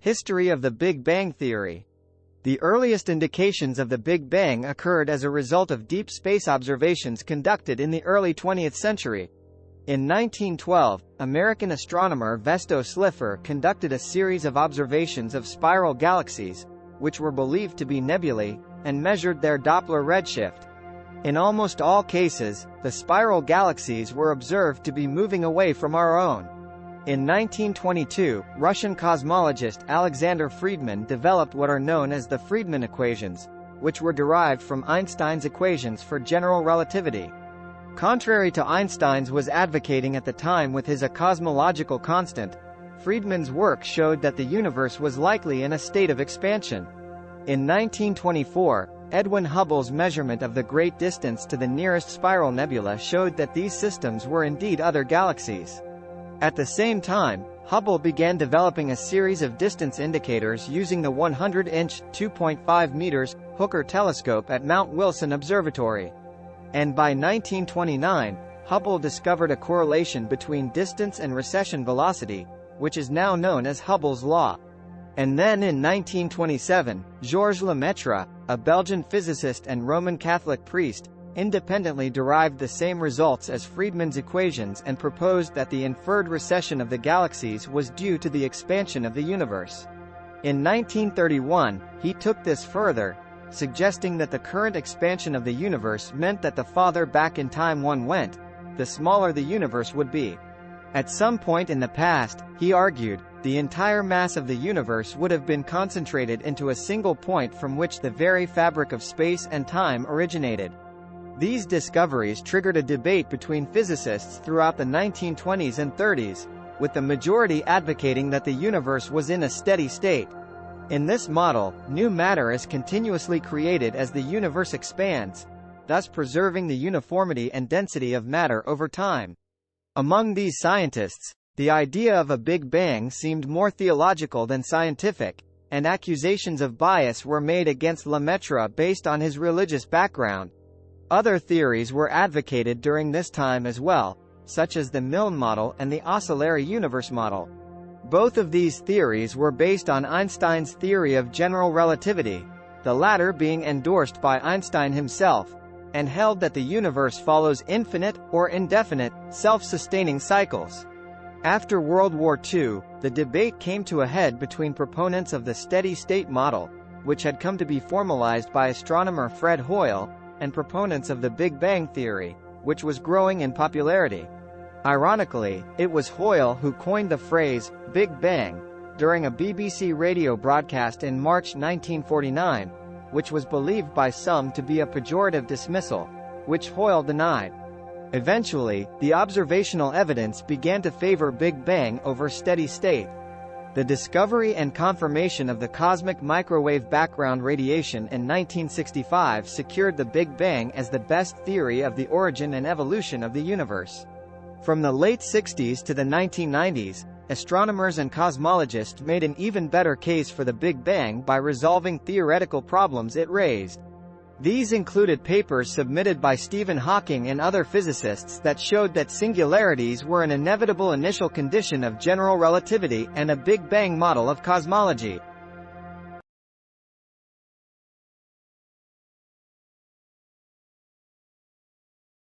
History of the Big Bang Theory. The earliest indications of the Big Bang occurred as a result of deep space observations conducted in the early 20th century. In 1912, American astronomer Vesto Slipher conducted a series of observations of spiral galaxies, which were believed to be nebulae, and measured their Doppler redshift. In almost all cases, the spiral galaxies were observed to be moving away from our own. In 1922, Russian cosmologist Alexander Friedmann developed what are known as the Friedmann equations, which were derived from Einstein's equations for general relativity. Contrary to Einstein's was advocating at the time with his a cosmological constant, Friedmann's work showed that the universe was likely in a state of expansion. In 1924, Edwin Hubble's measurement of the great distance to the nearest spiral nebula showed that these systems were indeed other galaxies. At the same time, Hubble began developing a series of distance indicators using the 100-inch (2.5 meters) Hooker telescope at Mount Wilson Observatory. And by 1929, Hubble discovered a correlation between distance and recession velocity, which is now known as Hubble's law. And then in 1927, Georges Lemaitre, a Belgian physicist and Roman Catholic priest, independently derived the same results as Friedmann's equations and proposed that the inferred recession of the galaxies was due to the expansion of the universe. In 1931, he took this further, suggesting that the current expansion of the universe meant that the farther back in time one went, the smaller the universe would be. At some point in the past, he argued, the entire mass of the universe would have been concentrated into a single point from which the very fabric of space and time originated. These discoveries triggered a debate between physicists throughout the 1920s and 30s, with the majority advocating that the universe was in a steady state. In this model, new matter is continuously created as the universe expands, thus preserving the uniformity and density of matter over time. Among these scientists, the idea of a Big Bang seemed more theological than scientific, and accusations of bias were made against Lemaitre based on his religious background. Other theories were advocated during this time as well, such as the Milne model and the oscillary universe model. Both of these theories were based on Einstein's theory of general relativity, the latter being endorsed by Einstein himself, and held that the universe follows infinite, or indefinite, self-sustaining cycles. After World War II, the debate came to a head between proponents of the steady-state model, which had come to be formalized by astronomer Fred Hoyle, and proponents of the Big Bang theory, which was growing in popularity. Ironically, it was Hoyle who coined the phrase, Big Bang, during a BBC radio broadcast in March 1949, which was believed by some to be a pejorative dismissal, which Hoyle denied. Eventually, the observational evidence began to favor Big Bang over steady state. The discovery and confirmation of the cosmic microwave background radiation in 1965 secured the Big Bang as the best theory of the origin and evolution of the universe. From the late 60s to the 1990s, astronomers and cosmologists made an even better case for the Big Bang by resolving theoretical problems it raised. These included papers submitted by Stephen Hawking and other physicists that showed that singularities were an inevitable initial condition of general relativity and a Big Bang model of cosmology.